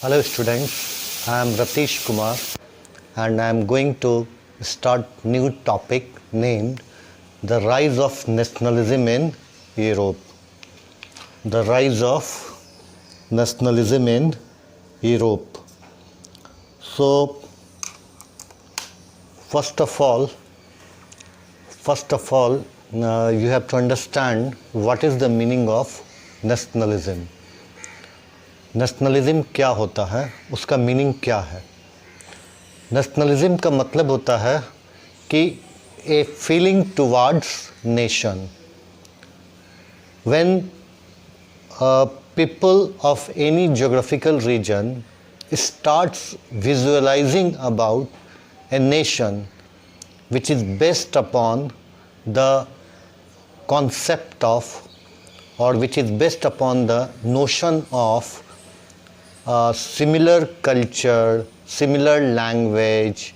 Hello students, I am Ratish Kumar and I am going to start new topic named The Rise of Nationalism in Europe. The Rise of Nationalism in Europe. So first of all, you have to understand what is the meaning of nationalism. Nationalism क्या होता है, उसका meaning क्या है। Nationalism का मतलब होता है कि a feeling towards nation. When people of any geographical region starts visualizing about a nation which is based upon the concept of or which is based upon the notion of similar culture, similar language,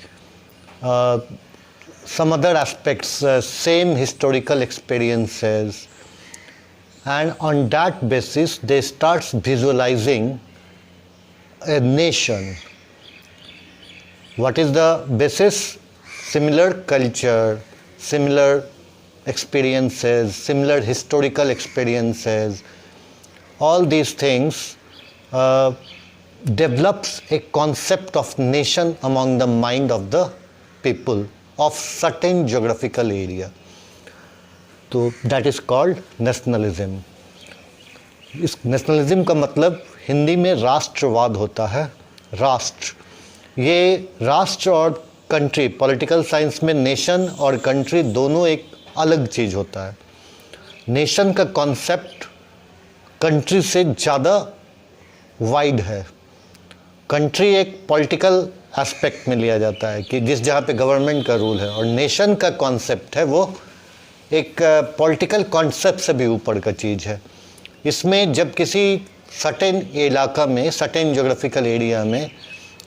some other aspects, same historical experiences, and on that basis they start visualizing a nation. What is the basis? Similar culture, similar experiences, similar historical experiences, all these things develops a concept of nation among the mind of the people of certain geographical area. So that is called nationalism. इस nationalism का मतलब हिंदी में राष्ट्रवाद होता है। राष्ट्र, ये राष्ट्र और कंट्री, पॉलिटिकल साइंस में नेशन और कंट्री दोनों एक अलग चीज़ होता है। नेशन का कॉन्सेप्ट कंट्री से ज़्यादा वाइड है। कंट्री एक पॉलिटिकल एस्पेक्ट में लिया जाता है कि जिस जगह पे गवर्नमेंट का रूल है, और नेशन का कॉन्सेप्ट है वो एक पॉलिटिकल कॉन्सेप्ट से भी ऊपर का चीज़ है। इसमें जब किसी सर्टेन इलाका में, सर्टेन ज्योग्राफिकल एरिया में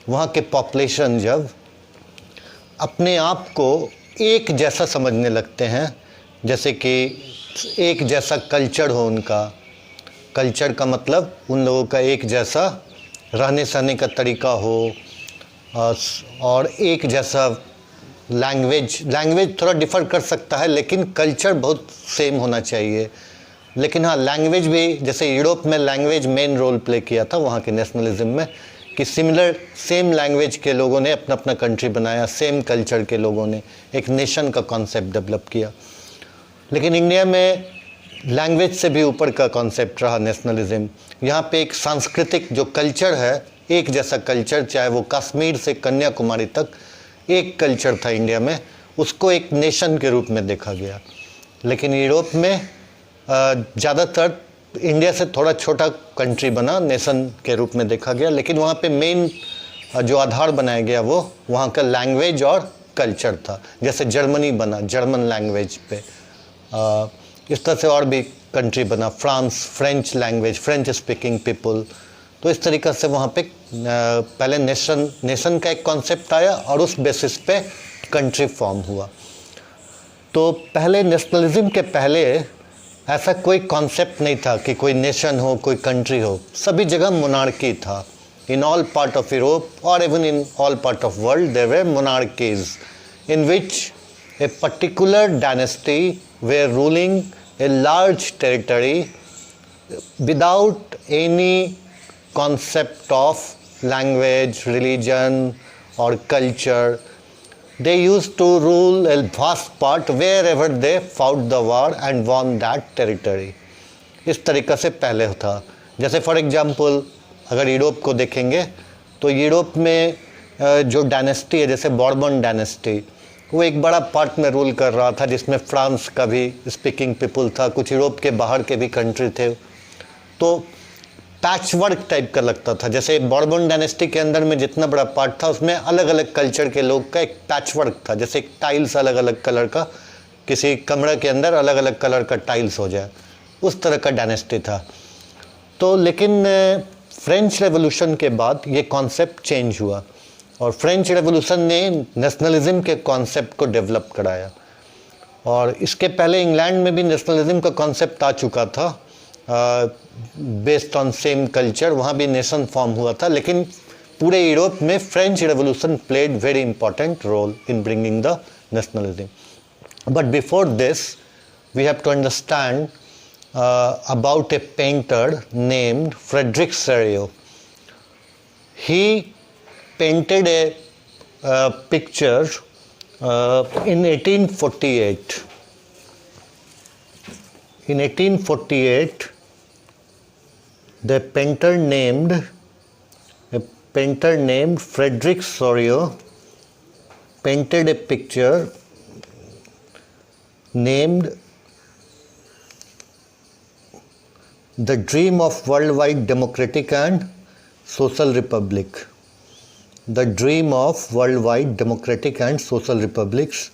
वहाँ के पॉपुलेशन जब अपने आप को एक जैसा समझने लगते हैं, जैसे कि एक जैसा कल्चर हो उनका, कल्चर का मतलब उन लोगों का एक जैसा रहने सहने का तरीका हो, और एक जैसा लैंग्वेज थोड़ा डिफ़र कर सकता है लेकिन कल्चर बहुत सेम होना चाहिए। लेकिन हाँ, लैंग्वेज भी, जैसे यूरोप में लैंग्वेज मेन रोल प्ले किया था वहाँ के नेशनलिज्म में, कि सेम लैंग्वेज के लोगों ने अपना अपना कंट्री बनाया, सेम कल्चर के लोगों ने एक नेशन का कॉन्सेप्ट डेवलप किया। लेकिन इंडिया में लैंग्वेज से भी ऊपर का कॉन्सेप्ट रहा नेशनलिज्म। यहाँ पे एक सांस्कृतिक जो कल्चर है, एक जैसा कल्चर, चाहे वो कश्मीर से कन्याकुमारी तक एक कल्चर था इंडिया में, उसको एक नेशन के रूप में देखा गया। लेकिन यूरोप में ज़्यादातर इंडिया से थोड़ा छोटा कंट्री बना, नेशन के रूप में देखा गया। लेकिन वहाँ पे मेन जो आधार बनाया गया वो वहाँ का लैंग्वेज और कल्चर था। जैसे जर्मनी बना, जर्मन लैंग्वेज पे, इस तरह से और भी कंट्री बना, France, French language, French speaking people. तो इस तरीक़ा से वहाँ पे पहले नेशन का एक कॉन्सेप्ट आया और उस बेसिस पे कंट्री फॉर्म हुआ। तो पहले नेशनलिज्म के पहले ऐसा कोई कॉन्सेप्ट नहीं था कि कोई नेशन हो, कोई कंट्री हो। सभी जगह मोनार्की था। In all part of Europe और even in all part of world there were monarchies in which a particular dynasty were ruling a large territory without any concept of language, religion or culture. They used to rule a vast part wherever they fought the war and won that territory. इस तरीक़ा से पहले था। जैसे for example अगर Europe को देखेंगे तो यूरोप में जो डायनेस्टी है, जैसे बॉर्बन डायनेस्टी, वो एक बड़ा पार्ट में रूल कर रहा था, जिसमें फ्रांस का भी स्पीकिंग पीपल था, कुछ यूरोप के बाहर के भी कंट्री थे। तो पैचवर्क टाइप का लगता था। जैसे बॉर्बन डायनेस्टी के अंदर में जितना बड़ा पार्ट था उसमें अलग अलग कल्चर के लोग का एक पैचवर्क था। जैसे एक टाइल्स अलग अलग कलर का, किसी कमरे के अंदर अलग अलग कलर का टाइल्स हो जाए, उस तरह का डायनेस्टी था। तो लेकिन फ्रेंच रेवोल्यूशन के बाद ये कॉन्सेप्ट चेंज हुआ और फ्रेंच रेवोल्यूशन ने नेशनलिज्म के कॉन्सेप्ट को डेवलप कराया। और इसके पहले इंग्लैंड में भी नेशनलिज्म का कॉन्सेप्ट आ चुका था, बेस्ड ऑन सेम कल्चर, वहाँ भी नेशन फॉर्म हुआ था, लेकिन पूरे यूरोप में French revolution played very important role in bringing the nationalism. But before this we have to understand about a painter named Frederick Serrao. He painted a picture in 1848. In 1848, the painter named Frederick Serrao painted a picture named The Dream of Worldwide Democratic and Social Republic. The Dream of Worldwide Democratic and Social Republics.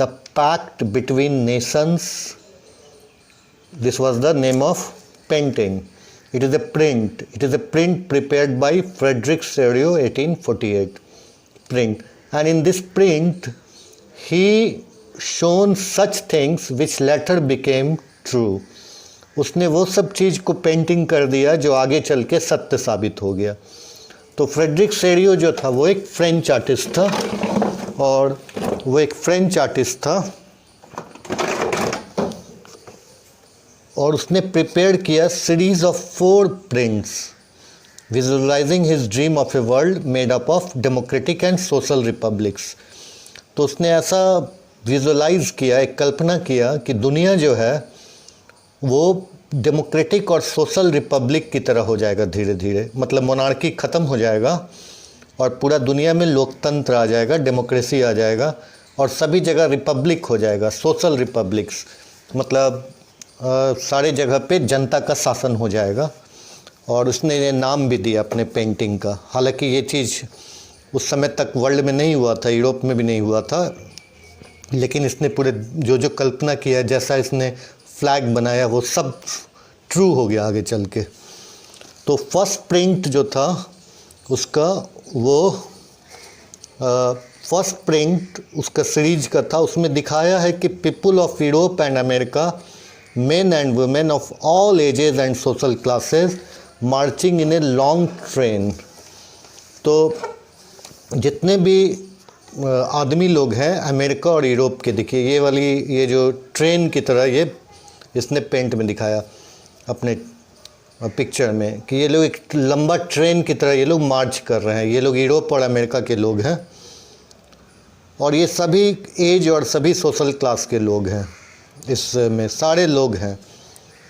The Pact Between Nations. This was the name of painting. It is a print. It is a print prepared by Frederick Serrao, 1848. Print. And in this print, he shown such things which later became true. उसने वो सब चीज़ को painting कर दिया जो आगे चल के सत्य साबित हो गया. तो फ्रेडरिक सेरियो जो था वो एक फ्रेंच आर्टिस्ट था, और वो एक फ्रेंच आर्टिस्ट था और उसने प्रिपेयर किया series of 4 prints visualising his dream of a world made up of democratic and social republics. तो उसने ऐसा विजुअलाइज किया, एक कल्पना किया कि दुनिया जो है वो डेमोक्रेटिक और सोशल रिपब्लिक की तरह हो जाएगा धीरे धीरे. मतलब मोनार्की ख़त्म हो जाएगा और पूरा दुनिया में लोकतंत्र आ जाएगा, डेमोक्रेसी आ जाएगा, और सभी जगह रिपब्लिक हो जाएगा, सोशल रिपब्लिक्स. मतलब सारे जगह पे जनता का शासन हो जाएगा. और उसने ये नाम भी दिया अपने पेंटिंग का. हालांकि ये चीज़ उस समय तक वर्ल्ड में नहीं हुआ था, यूरोप में भी नहीं हुआ था, लेकिन इसने पूरे जो कल्पना किया, जैसा इसने फ्लैग बनाया, वो सब ट्रू हो गया आगे चल के. तो फर्स्ट प्रिंट जो था उसका, वो फर्स्ट प्रिंट उसका सीरीज का था. उसमें दिखाया है कि people of Europe and America, main and women of all ages and social classes marching in a long train. तो जितने भी आदमी लोग हैं अमेरिका और यूरोप के, देखिए ये जो ट्रेन की तरह ये इसने पेंट में दिखाया अपने पिक्चर में कि ये लोग एक लंबा ट्रेन की तरह ये लोग मार्च कर रहे हैं. ये लोग यूरोप और अमेरिका के लोग हैं और ये सभी एज और सभी सोशल क्लास के लोग हैं. इसमें सारे लोग हैं,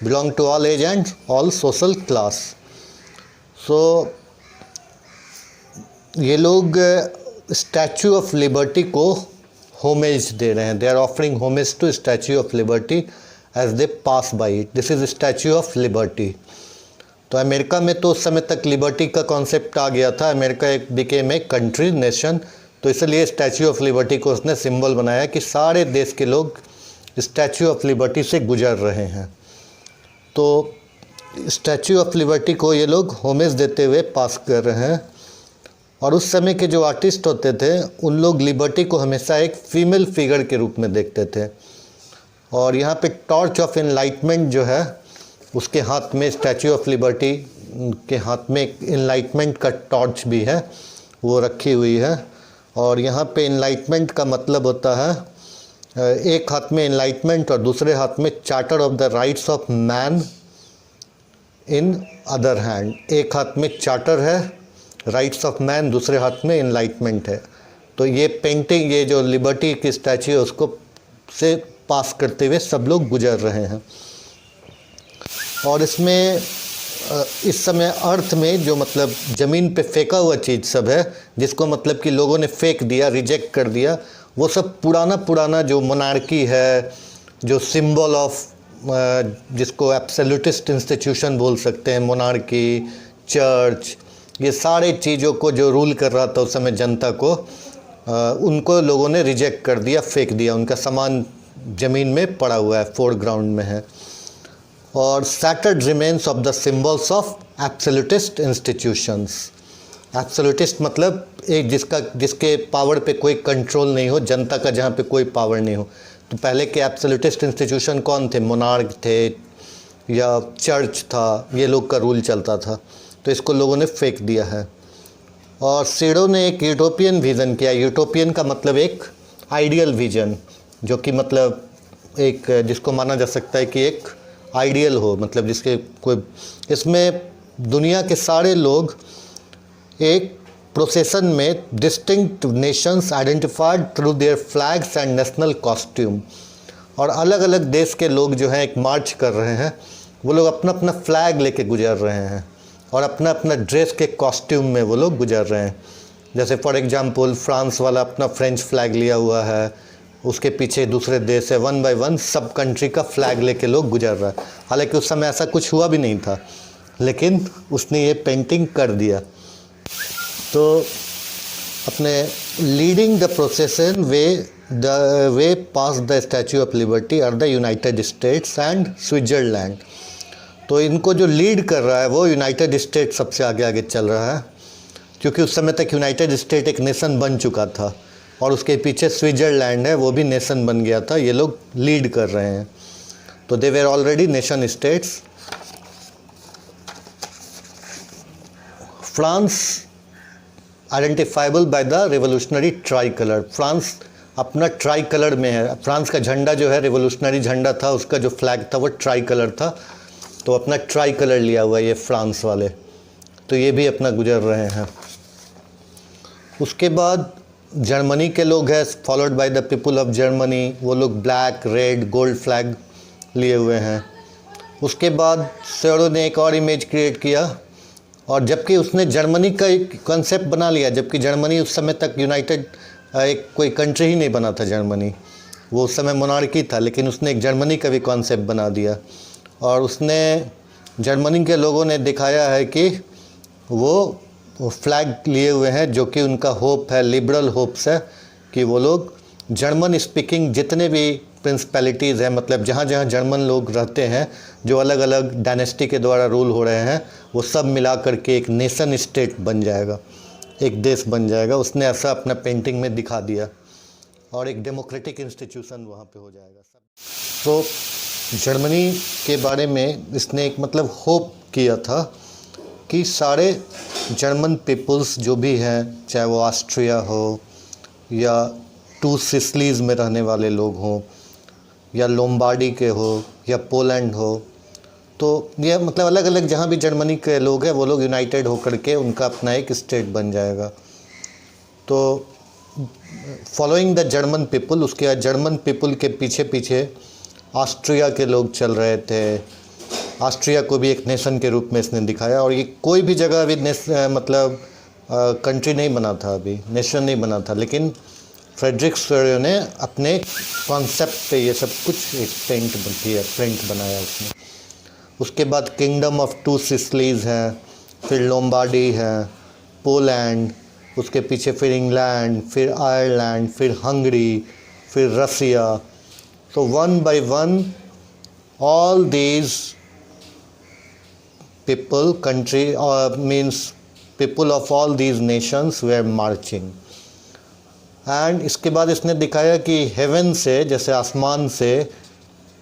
belong to all age and all social class. So ये लोग स्टैचू ऑफ लिबर्टी को होमेज दे रहे हैं. They are offering homage to Statue of Liberty as they pass by it. This is statue of liberty. तो America में तो उस समय तक लिबर्टी का कॉन्सेप्ट आ गया था. अमेरिका एक बिकेम ए कंट्री नेशन, तो इसलिए स्टैचू ऑफ लिबर्टी को उसने सिंबल बनाया कि सारे देश के लोग स्टैचू ऑफ लिबर्टी से गुजर रहे हैं. तो स्टैचू ऑफ लिबर्टी को ये लोग होमेज देते हुए पास कर रहे हैं. और उस समय के जो आर्टिस्ट होते थे उन लोग लिबर्टी को हमेशा एक फीमेल फिगर के रूप में देखते थे. और यहाँ पे टॉर्च ऑफ एनलाइटमेंट जो है उसके हाथ में, स्टैचू ऑफ लिबर्टी के हाथ में एक एनलाइटमेंट का टॉर्च भी है, वो रखी हुई है. और यहाँ पे एनलाइटमेंट का मतलब होता है एक हाथ में एनलाइटमेंट और दूसरे हाथ में charter of the rights of man in other hand. एक हाथ में चार्टर है राइट्स ऑफ मैन, दूसरे हाथ में एनलाइटमेंट है. तो ये पेंटिंग, ये जो लिबर्टी की स्टैचू है उसको से पास करते हुए सब लोग गुजर रहे हैं. और इसमें इस समय अर्थ में जो मतलब ज़मीन पे फेंका हुआ चीज़ सब है, जिसको मतलब कि लोगों ने फेंक दिया, रिजेक्ट कर दिया, वो सब पुराना जो मोनार्की है, जो सिंबल ऑफ, जिसको एब्सोल्यूटिस्ट इंस्टीट्यूशन बोल सकते हैं, मोनार्की, चर्च, ये सारे चीज़ों को जो रूल कर रहा था उस समय जनता को, उनको लोगों ने रिजेक्ट कर दिया, फेंक दिया. उनका सामान ज़मीन में पड़ा हुआ है, फोरग्राउंड में है. और shattered remains of the symbols of absolutist institutions. Absolutist मतलब एक जिसके पावर पे कोई कंट्रोल नहीं हो, जनता का जहाँ पे कोई पावर नहीं हो. तो पहले के एब्सोल्यूटिस्ट इंस्टीट्यूशन कौन थे? मोनार्क थे, या चर्च था, ये लोग का रूल चलता था, तो इसको लोगों ने फेंक दिया है। और सेडो ने एक यूटोपियन विज़न किया। यूटोपियन का मतलब एक आइडियल विजन, जो कि मतलब एक जिसको माना जा सकता है कि एक आइडियल हो, मतलब जिसके कोई, इसमें दुनिया के सारे लोग एक प्रोसेसन में distinct Nations identified through their flags and national costume, और अलग अलग देश के लोग जो हैं एक मार्च कर रहे हैं, वो लोग अपना अपना फ्लैग लेके गुजर रहे हैं और अपना अपना ड्रेस के कॉस्ट्यूम में वो लोग गुजर रहे हैं। जैसे फॉर एग्जांपल फ्रांस वाला अपना फ्रेंच फ्लैग लिया हुआ है, उसके पीछे दूसरे देश है, 1 बाय 1 सब कंट्री का फ्लैग लेके लोग गुजर रहा है। हालांकि उस समय ऐसा कुछ हुआ भी नहीं था, लेकिन उसने ये पेंटिंग कर दिया। तो अपने leading the procession they pass the Statue of Liberty are the United States and Switzerland. तो इनको जो लीड कर रहा है वो यूनाइटेड स्टेट सबसे आगे आगे चल रहा है, क्योंकि उस समय तक यूनाइटेड स्टेट एक नेशन बन चुका था और उसके पीछे स्विट्ज़रलैंड है, वो भी नेशन बन गया था। ये लोग लीड कर रहे हैं, तो they were already nation states. France identifiable by the revolutionary try colour. France अपना ट्राई कलर में है। फ्रांस का झंडा जो है रिवोल्यूशनरी झंडा था, उसका जो फ्लैग था वो ट्राई कलर था, तो अपना ट्राई कलर लिया हुआ है ये फ्रांस वाले। तो ये भी अपना गुजर रहे हैं। उसके बाद जर्मनी के लोग हैं, followed by the people of Germany. वो लोग ब्लैक रेड गोल्ड फ्लैग लिए हुए हैं। उसके बाद सेडो ने एक और इमेज क्रिएट किया, और जबकि उसने जर्मनी का एक कॉन्सेप्ट बना लिया, जबकि जर्मनी उस समय तक यूनाइटेड एक कोई कंट्री ही नहीं बना था जर्मनी, वो उस समय मोनार्की था, लेकिन उसने एक जर्मनी का भी कॉन्सेप्ट बना दिया। और उसने जर्मनी के लोगों ने दिखाया है कि वो फ्लैग लिए हुए हैं, जो कि उनका होप है, लिबरल होप्स है कि वो लोग जर्मन स्पीकिंग जितने भी प्रिंसिपैलिटीज़ हैं, मतलब जहाँ जहाँ जर्मन लोग रहते हैं, जो अलग अलग डायनेस्टी के द्वारा रूल हो रहे हैं, वो सब मिला करके एक नेशन स्टेट बन जाएगा, एक देश बन जाएगा। उसने ऐसा अपना पेंटिंग में दिखा दिया, और एक डेमोक्रेटिक इंस्टीट्यूशन वहाँ पे हो जाएगा सब। तो जर्मनी के बारे में इसने एक मतलब होप किया था कि सारे जर्मन पीपल्स जो भी हैं, चाहे वो ऑस्ट्रिया हो या 2 सिसिलीज़ में रहने वाले लोग हों, या लोम्बार्डी के हो या पोलैंड हो, तो ये मतलब अलग अलग जहाँ भी जर्मनी के लोग हैं, वो लोग यूनाइटेड होकर के उनका अपना एक स्टेट बन जाएगा। तो फॉलोइंग द जर्मन पीपल, उसके बाद जर्मन पीपल के पीछे पीछे ऑस्ट्रिया के लोग चल रहे थे। ऑस्ट्रिया को भी एक नेशन के रूप में इसने दिखाया, और ये कोई भी जगह अभी मतलब कंट्री नहीं बना था, अभी नेशन नहीं बना था, लेकिन फ्रेडरिक सेडो ने अपने कॉन्सेप्ट पे ये सब कुछ एक प्रिंट बनाया उसने। उसके बाद किंगडम ऑफ 2 सिसिलीज़ हैं, फिर लोम्बार्डी है, पोलैंड, उसके पीछे फिर इंग्लैंड, फिर आयरलैंड, फिर हंगरी, फिर रसिया। तो 1 by 1 all these people, country means people of all these nations were marching। And इसके बाद इसने दिखाया कि हेवन से, जैसे आसमान से,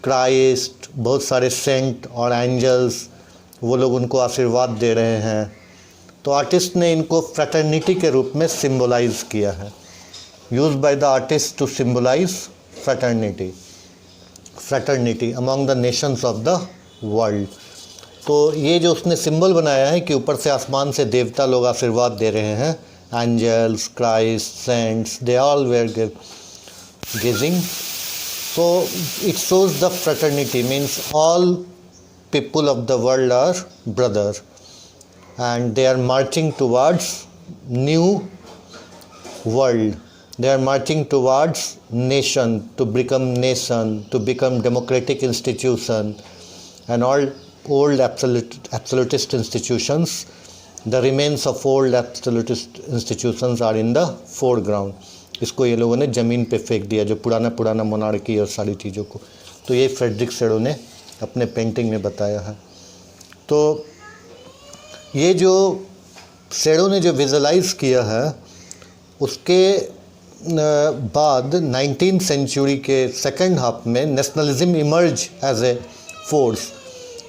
क्राइस्ट, बहुत सारे सेंट और एंजल्स, वो लोग उनको आशीर्वाद दे रहे हैं। तो आर्टिस्ट ने इनको फ्रेटर्निटी के रूप में सिम्बोलाइज किया है, use by the artist to symbolise fraternity among the nations of the world. तो ये जो उसने सिंबल बनाया है कि ऊपर से आसमान से देवता लोग आशीर्वाद दे रहे हैं, angels, Christ, saints, they all were gazing. So it shows the fraternity, means all people of the world are brother, and they are marching towards new world. They are marching towards nation, to become democratic institution, and all old absolutist institutions. The remains of old absolutist institutions are in the foreground. इसको ये लोगों ने ज़मीन पे फेंक दिया, जो पुराना मोनार्की और सारी चीज़ों को। तो ये फ्रेडरिक सेडो ने अपने पेंटिंग में बताया है। तो ये जो सेडो ने जो विजुअलाइज किया है, उसके बाद 19th सेंचुरी के सेकेंड हाफ में nationalism emerge as a force.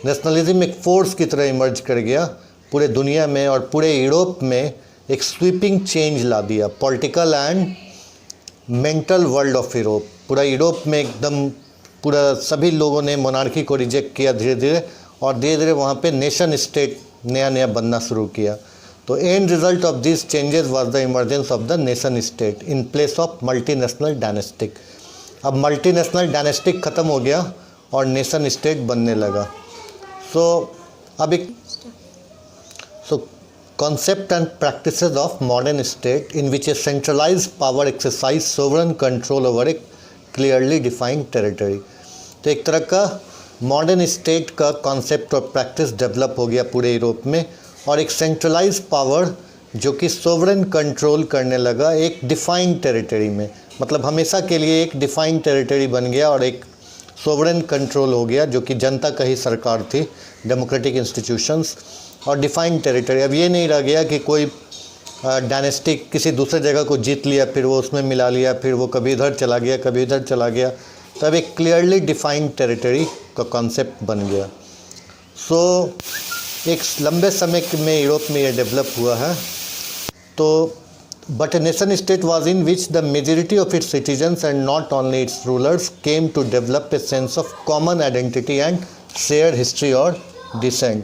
Nationalism एक फोर्स की तरह इमर्ज कर गया पूरे दुनिया में और पूरे यूरोप में एक स्वीपिंग चेंज ला दिया political and mental world of Europe. पूरा यूरोप में एकदम पूरा सभी लोगों ने मोनार्की को रिजेक्ट किया धीरे धीरे, और धीरे धीरे वहाँ पे नेशन स्टेट नया नया बनना शुरू किया। तो and result of this changes was the emergence of the nation state in place of multinational dynastic. अब मल्टीनेशनल डायनेस्टिक ख़त्म हो गया और नेशन स्टेट बनने लगा। अब एक concept and practices of modern state in which a centralized power exercise sovereign control over a clearly defined territory। तो एक तरह का मॉडर्न स्टेट का कॉन्सेप्ट और प्रैक्टिस डेवलप हो गया पूरे यूरोप में, और एक सेंट्रलाइज पावर जो कि सोवरेन कंट्रोल करने लगा एक डिफाइंड टेरिटरी में। मतलब हमेशा के लिए एक डिफाइंड टेरिटरी बन गया और एक सोवरेन कंट्रोल हो गया जो कि जनता का ही सरकार थी, डेमोक्रेटिक इंस्टीट्यूशंस और डिफाइंड टेरिटरी। अब ये नहीं रह गया कि कोई डायनेस्टिक किसी दूसरे जगह को जीत लिया फिर वो उसमें मिला लिया, फिर वो कभी इधर चला गया कभी इधर चला गया। तब एक क्लियरली डिफाइंड टेरिटरी का कॉन्सेप्ट बन गया। एक लंबे समय में यूरोप में ये डेवलप हुआ है। तो but a nation state was in which the majority of its citizens and not only its rulers came to develop a sense of common identity and shared history or descent।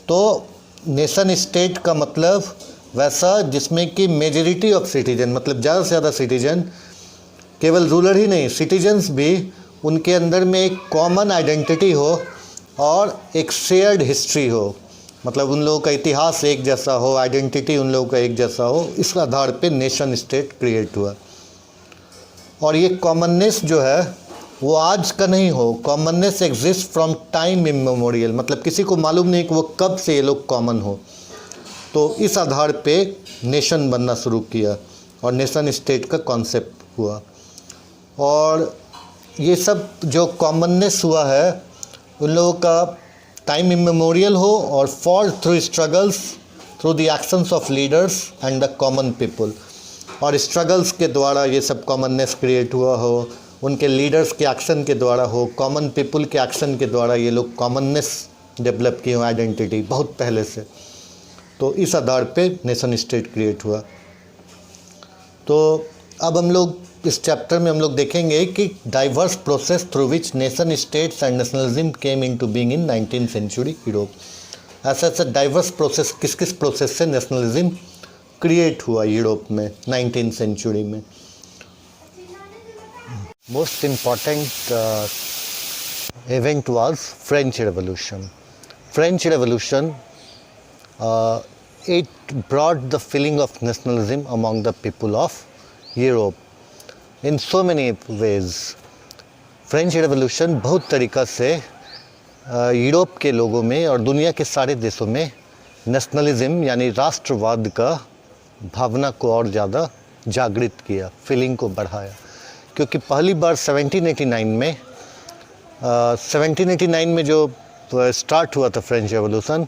तो nation state का मतलब वैसा जिसमें कि majority of citizen, मतलब ज़्यादा से ज़्यादा सिटीजन, केवल रूलर ही नहीं सिटीजन्स भी, उनके अंदर में एक कॉमन आइडेंटिटी हो और एक शेयर्ड हिस्ट्री हो। मतलब उन लोगों का इतिहास एक जैसा हो, आइडेंटिटी उन लोगों का एक जैसा हो। इस आधार पे नेशन स्टेट क्रिएट हुआ। और ये कॉमननेस जो है वो आज का नहीं हो, commonness exist from time immemorial. मतलब किसी को मालूम नहीं कि वो कब से ये लोग कॉमन हो। तो इस आधार पे नेशन बनना शुरू किया और नेशन स्टेट का कॉन्सेप्ट हुआ। और ये सब जो कॉमननेस हुआ है उन लोगों का टाइम इमेमोरियल हो और fall through struggles through the actions of leaders and the common people. और स्ट्रगल्स के द्वारा ये सब कॉमननेस क्रिएट हुआ हो, उनके लीडर्स के एक्शन के द्वारा हो, कॉमन पीपल के एक्शन के द्वारा ये लोग कॉमननेस डेवलप किए हो, आइडेंटिटी बहुत पहले से। तो इस आधार पे नेशन स्टेट क्रिएट हुआ। तो अब हम लोग इस चैप्टर में हम लोग देखेंगे कि diverse process through which nation states and nationalism came into being in 19th century Europe. ऐसा ऐसा डाइवर्स प्रोसेस, किस किस प्रोसेस से नेशनलिज्म क्रिएट हुआ यूरोप में 19th सेंचुरी में। Most important event was French revolution. French revolution it brought the feeling of nationalism among the people of Europe in so many ways। French revolution बहुत तरीक़ा से Europe के लोगों में और दुनिया के सारे देशों में नेशनलिज्म यानी राष्ट्रवाद का भावना को और ज़्यादा जागृत किया, फीलिंग को बढ़ाया। क्योंकि पहली बार 1789 में जो स्टार्ट हुआ था फ्रेंच रेवोल्यूशन,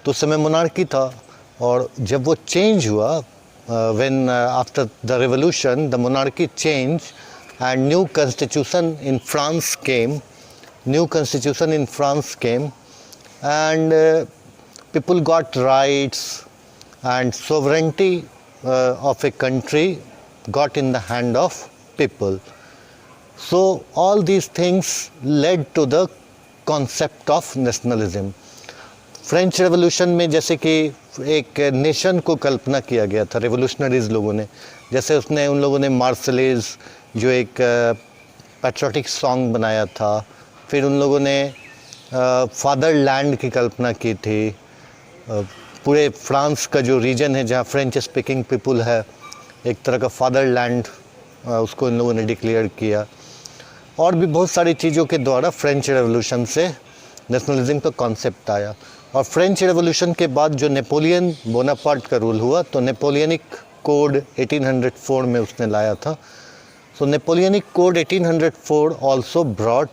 तो उस समय मोनार्की था। और जब वो चेंज हुआ, when after the revolution the monarchy change and new constitution in France came and people got rights and sovereignty of a country got in the hand of people। So all these things led to the concept of nationalism। French revolution में जैसे कि एक nation को कल्पना किया गया था revolutionaries लोगों ने। जैसे उन लोगों ने मार्सलेज जो एक पैट्रियोटिक सॉन्ग बनाया था, फिर उन लोगों ने फादरलैंड की कल्पना की थी। पूरे फ्रांस का जो रीजन है जहाँ फ्रेंच स्पीकिंग पीपल है, एक तरह का फादरलैंड उसको इन लोगों ने डिक्लेयर किया। और भी बहुत सारी चीज़ों के द्वारा फ्रेंच रेवोल्यूशन से नेशनलिज्म का कॉन्सेप्ट आया। और फ्रेंच रेवोल्यूशन के बाद जो नेपोलियन बोनापार्ट का रूल हुआ, तो नेपोलियनिक कोड 1804 में उसने लाया था। So Napoleonic code 1804 also brought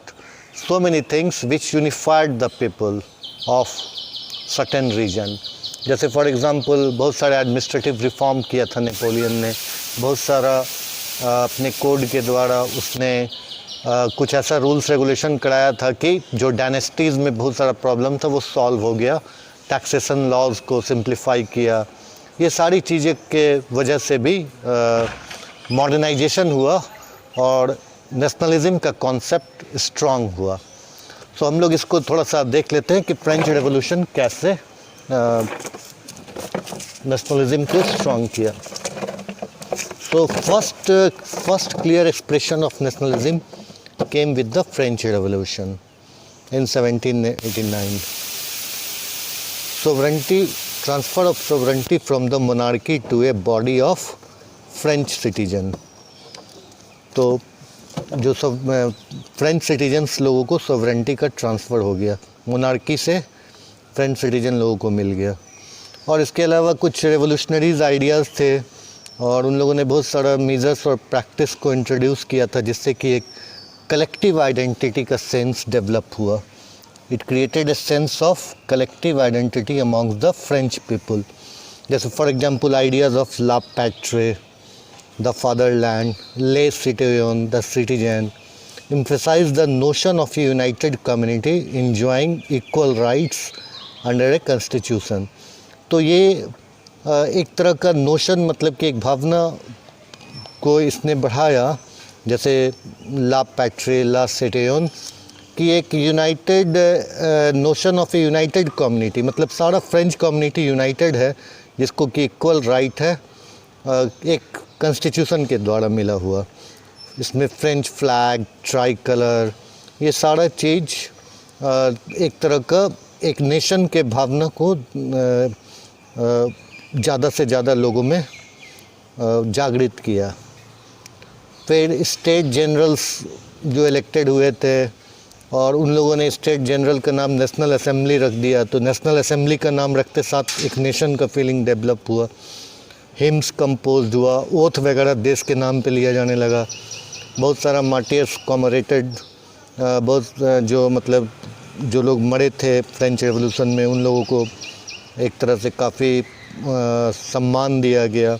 so many things which unified the people of certain region. जैसे फॉर एग्ज़ाम्पल बहुत सारे एडमिनिस्ट्रेटिव रिफॉर्म किया था नेपोलियन ने, बहुत सारा अपने कोड के द्वारा उसने कुछ ऐसा रूल्स रेगुलेशन कराया था कि जो डायनेस्टीज़ में बहुत सारा प्रॉब्लम था वो सॉल्व हो गया, टैक्सेशन लॉज को सिंप्लीफाई किया। ये सारी चीज़ें के वजह से भी मॉडर्नाइजेशन हुआ और नेशनलिज्म का कॉन्सेप्ट स्ट्रांग हुआ। सो हम लोग इसको थोड़ा सा देख लेते हैं कि फ्रेंच रेवोल्यूशन कैसे नेशनलिज्म को स्ट्रांग किया। So first clear expression of nationalism came with the French Revolution in 1789. Transfer of sovereignty from the monarchy to a body of French citizen. तो जो सब फ्रेंच सिटीजन्स लोगों को सोवरेंटी का transfer हो गया, मोनार्की से फ्रेंच सिटीजन लोगों को मिल गया। और इसके अलावा कुछ रेवोल्यूशनरीज आइडियाज़ थे और उन लोगों ने बहुत सारा मेजर्स और प्रैक्टिस को इंट्रोड्यूस किया था जिससे कि एक कलेक्टिव आइडेंटिटी का सेंस डेवलप हुआ। It created a sense of collective identity amongst the French people. जैसे for example ideas of la patrie, the fatherland, le citizen, the citizen, emphasize the notion of a united community enjoying equal rights under a constitution। तो ये एक तरह का notion, मतलब कि एक भावना को इसने बढ़ाया, जैसे ला पैट्रे, ला सिटिजन, कि एक United notion of A United community, मतलब सारा फ्रेंच कम्युनिटी यूनाइटेड है जिसको कि इक्वल राइट है एक कॉन्स्टिट्यूशन के द्वारा मिला हुआ। इसमें फ्रेंच फ्लैग, ट्राई कलर, ये सारा चीज़ एक तरह का एक नेशन के भावना को ज़्यादा से ज़्यादा लोगों में जागृत किया। फिर स्टेट जनरल्स जो इलेक्टेड हुए थे और उन लोगों ने स्टेट जनरल का नाम नेशनल असेंबली रख दिया, तो नेशनल असेंबली का नाम रखते साथ एक नेशन का फीलिंग डेवलप हुआ। हिम्स कंपोज हुआ, ओथ वगैरह देश के नाम पे लिया जाने लगा। बहुत सारा मार्टियर्स कॉमरेटेड, बहुत जो मतलब जो लोग मरे थे फ्रेंच रेवोल्यूशन में उन लोगों को एक तरह से काफ़ी सम्मान दिया गया।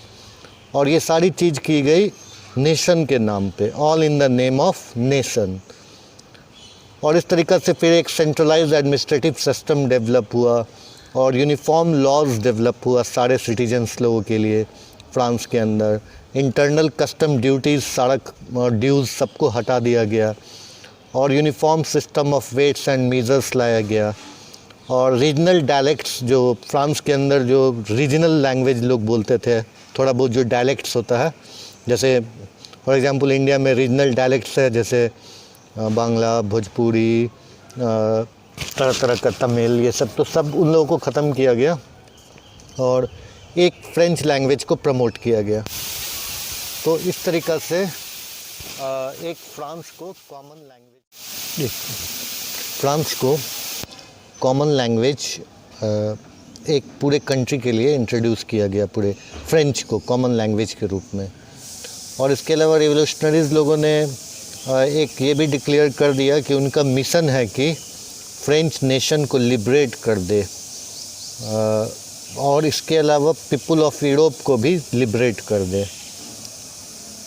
और ये सारी चीज़ की गई नेशन के नाम पे, all in the name of nation. और इस तरीक़ा से फिर एक सेंट्रलाइज्ड एडमिनिस्ट्रेटिव सिस्टम डेवलप हुआ और यूनिफॉर्म लॉज डेवलप हुआ सारे सिटीजन्स लोगों के लिए फ्रांस के अंदर। इंटरनल कस्टम ड्यूटीज़, सारा ड्यूज़ सबको हटा दिया गया और uniform system of weights and measures लाया गया। और रीजनल डायलेक्ट्स, जो फ्रांस के अंदर जो रीजनल लैंग्वेज लोग बोलते थे, थोड़ा बहुत जो डायलेक्ट्स होता है, जैसे फॉर एग्जांपल इंडिया में रीजनल डायलेक्ट्स है जैसे बांग्ला, भोजपुरी, तरह तरह का तमिल, ये सब, तो सब उन लोगों को ख़त्म किया गया और एक फ्रेंच लैंग्वेज को प्रमोट किया गया। तो इस तरीक़ा से एक फ्रांस को कॉमन लैंग्वेज एक पूरे कंट्री के लिए इंट्रोड्यूस किया गया, पूरे फ्रेंच को कॉमन लैंग्वेज के रूप में। और इसके अलावा रिवोल्यूशनरीज़ लोगों ने एक ये भी डिक्लेयर कर दिया कि उनका मिशन है कि फ्रेंच नेशन को लिबरेट कर दे और इसके अलावा पीपल ऑफ यूरोप को भी लिबरेट कर दे।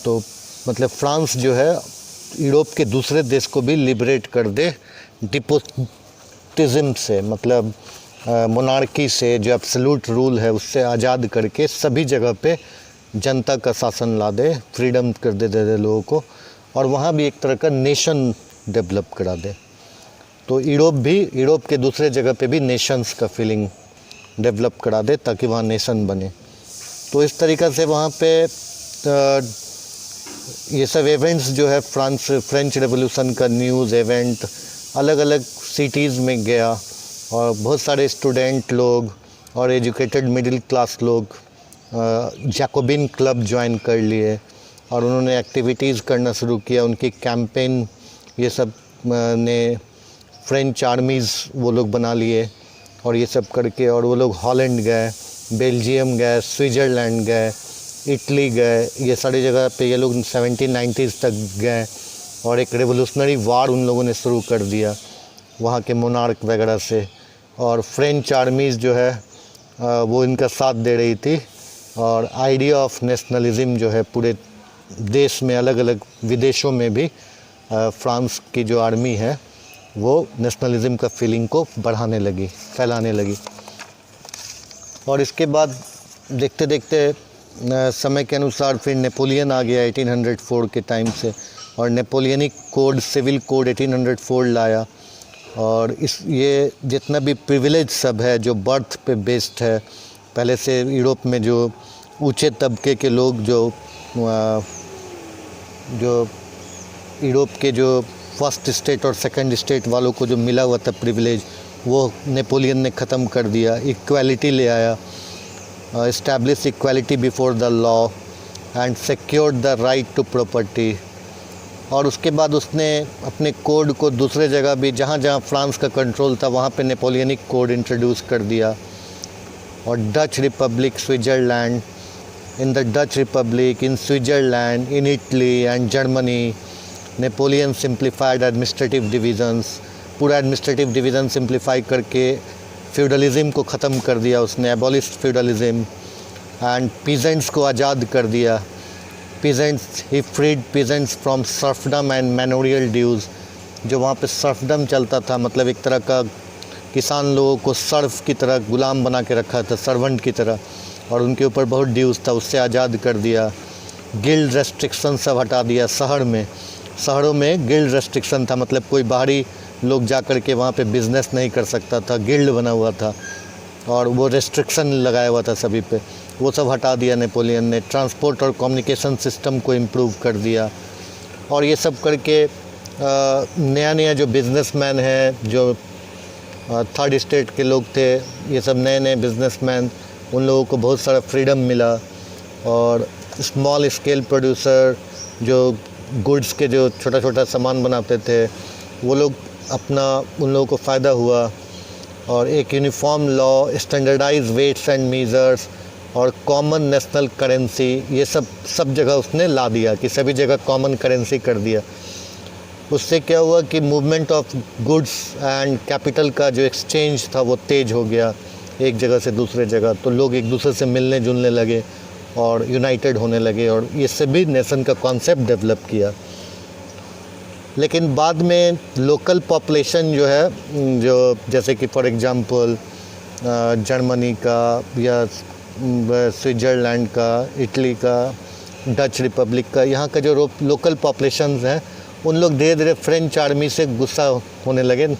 तो मतलब फ्रांस जो है यूरोप के दूसरे देश को भी लिबरेट कर दे डिपोटिज्म से, मतलब मोनार्की से, जो एब्सोल्यूट रूल है उससे आज़ाद करके सभी जगह पे जनता का शासन ला दे, फ्रीडम कर दे लोगों को, और वहाँ भी एक तरह का नेशन डेवलप करा दे। तो यूरोप के दूसरे जगह पे भी नेशंस का फीलिंग डेवलप करा दे ताकि वहाँ नेशन बने। तो इस तरीक़ा से वहाँ पे ये सब इवेंट्स जो है फ्रेंच रेवोल्यूशन का न्यूज़ इवेंट अलग अलग सिटीज़ में गया और बहुत सारे स्टूडेंट लोग और एजुकेटेड मिडिल क्लास लोग जैकोबिन क्लब ज्वाइन कर लिए और उन्होंने एक्टिविटीज़ करना शुरू किया। उनकी कैंपेन ये सब ने फ्रेंच आर्मीज़ वो लोग बना लिए और ये सब करके, और वो लोग हॉलैंड गए, बेल्जियम गए, स्विट्ज़रलैंड गए, इटली गए, ये सारी जगह पे ये लोग 1790s तक गए और एक रेवोल्यूशनरी वार उन लोगों ने शुरू कर दिया वहाँ के मोनार्क वगैरह से। और फ्रेंच आर्मीज़ जो है वो इनका साथ दे रही थी और आइडिया ऑफ नेशनलिज्म जो है पूरे देश में, अलग अलग विदेशों में भी फ्रांस की जो आर्मी है वो नेशनलिज्म का फीलिंग को बढ़ाने लगी, फैलाने लगी। और इसके बाद देखते देखते समय के अनुसार फिर नेपोलियन आ गया 1804 के टाइम से, और नेपोलियनिक कोड, सिविल कोड 1804 लाया। और ये जितना भी प्रिविलेज सब है जो बर्थ पे बेस्ड है, पहले से यूरोप में जो ऊंचे तबके के लोग जो यूरोप के जो फर्स्ट स्टेट और सेकंड स्टेट वालों को जो मिला हुआ था प्रिविलेज, वो नेपोलियन ने ख़त्म कर दिया, इक्वालिटी ले आया, establish equality before the law and secured the right to property. और उसके बाद उसने अपने कोड को दूसरे जगह भी, जहाँ जहाँ फ्रांस का कंट्रोल था वहाँ पे नेपोलियनिक कोड इंट्रोड्यूस कर दिया। और Dutch Republic, Switzerland, in the Dutch Republic, in Switzerland, in Italy and Germany, Napoleon simplified administrative divisions, पूरा एडमिनिस्ट्रेटिव डिवीज़न सिंप्लीफाई करके फ्यूडलिज़म को ख़त्म कर दिया उसने, एबॉलिश्ड फ्यूडलिज़म, एंड पीजेंट्स को आज़ाद कर दिया। Peasants, he freed peasants from serfdom and manorial dues. जो वहाँ पे सर्फडम चलता था, मतलब एक तरह का किसान लोगों को सर्फ की तरह गुलाम बना के रखा था, सर्वेंट की तरह, और उनके ऊपर बहुत ड्यूज़ था, उससे आज़ाद कर दिया। गिल्ड रेस्ट्रिक्शन सब हटा दिया। शहरों में गिल्ड रेस्ट्रिक्शन था, मतलब कोई बाहरी लोग जा कर के वहाँ पे बिज़नेस नहीं कर सकता था, गिल्ड बना हुआ था और वो रेस्ट्रिक्शन लगाया हुआ था सभी पे, वो सब हटा दिया नेपोलियन ने। ट्रांसपोर्ट और कम्युनिकेशन सिस्टम को इम्प्रूव कर दिया। और ये सब करके नया नया जो बिजनेसमैन हैं, जो थर्ड स्टेट के लोग थे, ये सब नए नए बिजनेसमैन, उन लोगों को बहुत सारा फ्रीडम मिला। और स्मॉल स्केल प्रोड्यूसर जो गुड्स के जो छोटा छोटा सामान बनाते थे, वो लोग उन लोगों को फ़ायदा हुआ। और एक uniform law, standardise weights and measures और कॉमन नेशनल करेंसी, ये सब जगह उसने ला दिया कि सभी जगह कॉमन करेंसी कर दिया। उससे क्या हुआ कि movement of goods and capital का जो एक्सचेंज था वो तेज़ हो गया एक जगह से दूसरे जगह, तो लोग एक दूसरे से मिलने जुलने लगे और यूनाइटेड होने लगे, और ये सभी नेशन का कॉन्सेप्ट डेवलप किया। लेकिन बाद में लोकल पॉपुलेशन जो है, जो जैसे कि फॉर एग्जांपल जर्मनी का या स्विट्ज़रलैंड का, इटली का, डच रिपब्लिक का, यहाँ का जो लोकल पॉपुलेशंस हैं, उन लोग धीरे धीरे फ्रेंच आर्मी से गुस्सा होने लगे।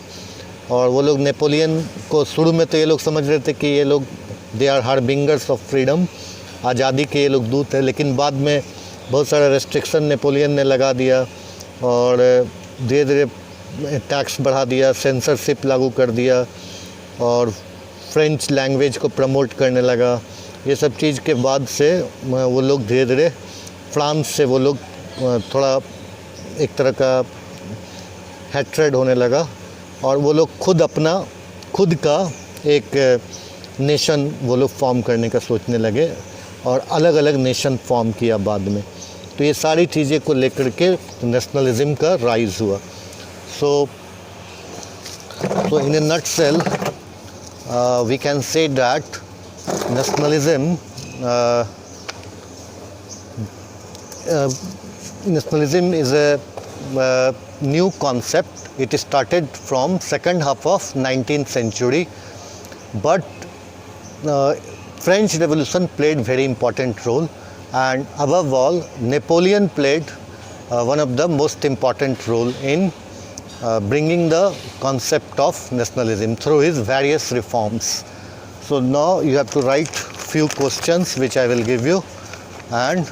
और वो लोग नेपोलियन को, शुरू में तो ये लोग समझ रहे थे कि ये लोग दे आर हार्बिंगर्स ऑफ फ्रीडम, आज़ादी के ये लोग दूत हैं, लेकिन बाद में बहुत सारा रेस्ट्रिक्शन नेपोलियन ने लगा दिया और धीरे धीरे टैक्स बढ़ा दिया, सेंसरशिप लागू कर दिया और फ्रेंच लैंग्वेज को प्रमोट करने लगा। ये सब चीज़ के बाद से वो लोग धीरे धीरे फ्रांस से वो लोग थोड़ा एक तरह का हैट्रेड होने लगा, और वो लोग खुद का एक नेशन वो लोग फॉर्म करने का सोचने लगे और अलग अलग नेशन फॉर्म किया बाद में। तो ये सारी चीज़ें को लेकर के नेशनलिज्म का राइज हुआ। So in a nutshell we can say that nationalism is a new concept. It started from second half of 19th century, but French Revolution played very important role, and above all Napoleon played one of the most important role in bringing the concept of nationalism through his various reforms. So now you have to write few questions which I will give you, and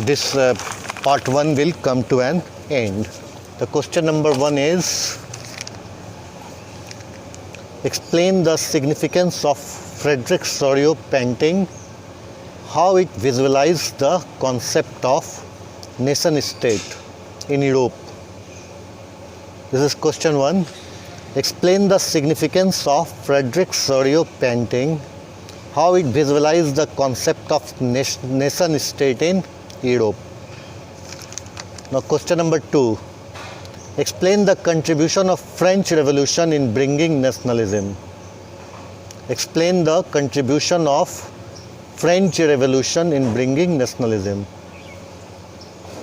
this part 1 will come to an end. The question number 1 is, explain the significance of Frederick Soriot painting, how it visualized the concept of nation state in Europe. This is question 1. Explain the significance of Frederick Soriot painting, how it visualized the concept of nation state in Europe. Now question number 2. Explain the contribution of French Revolution in bringing nationalism. Explain the contribution of French Revolution in bringing nationalism.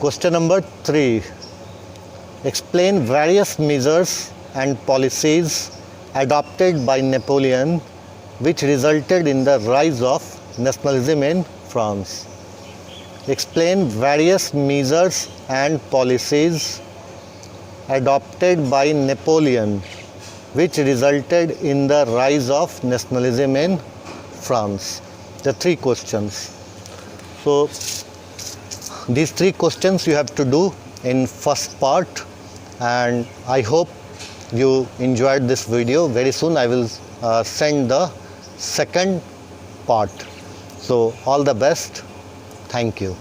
Question number 3. Explain various measures and policies adopted by Napoleon which resulted in the rise of nationalism in France. Explain various measures and policies adopted by Napoleon which resulted in the rise of nationalism in France. The 3 questions. So these 3 questions you have to do in first part, and I hope you enjoyed this video. Very soon I will send the second part. So all the best. Thank you.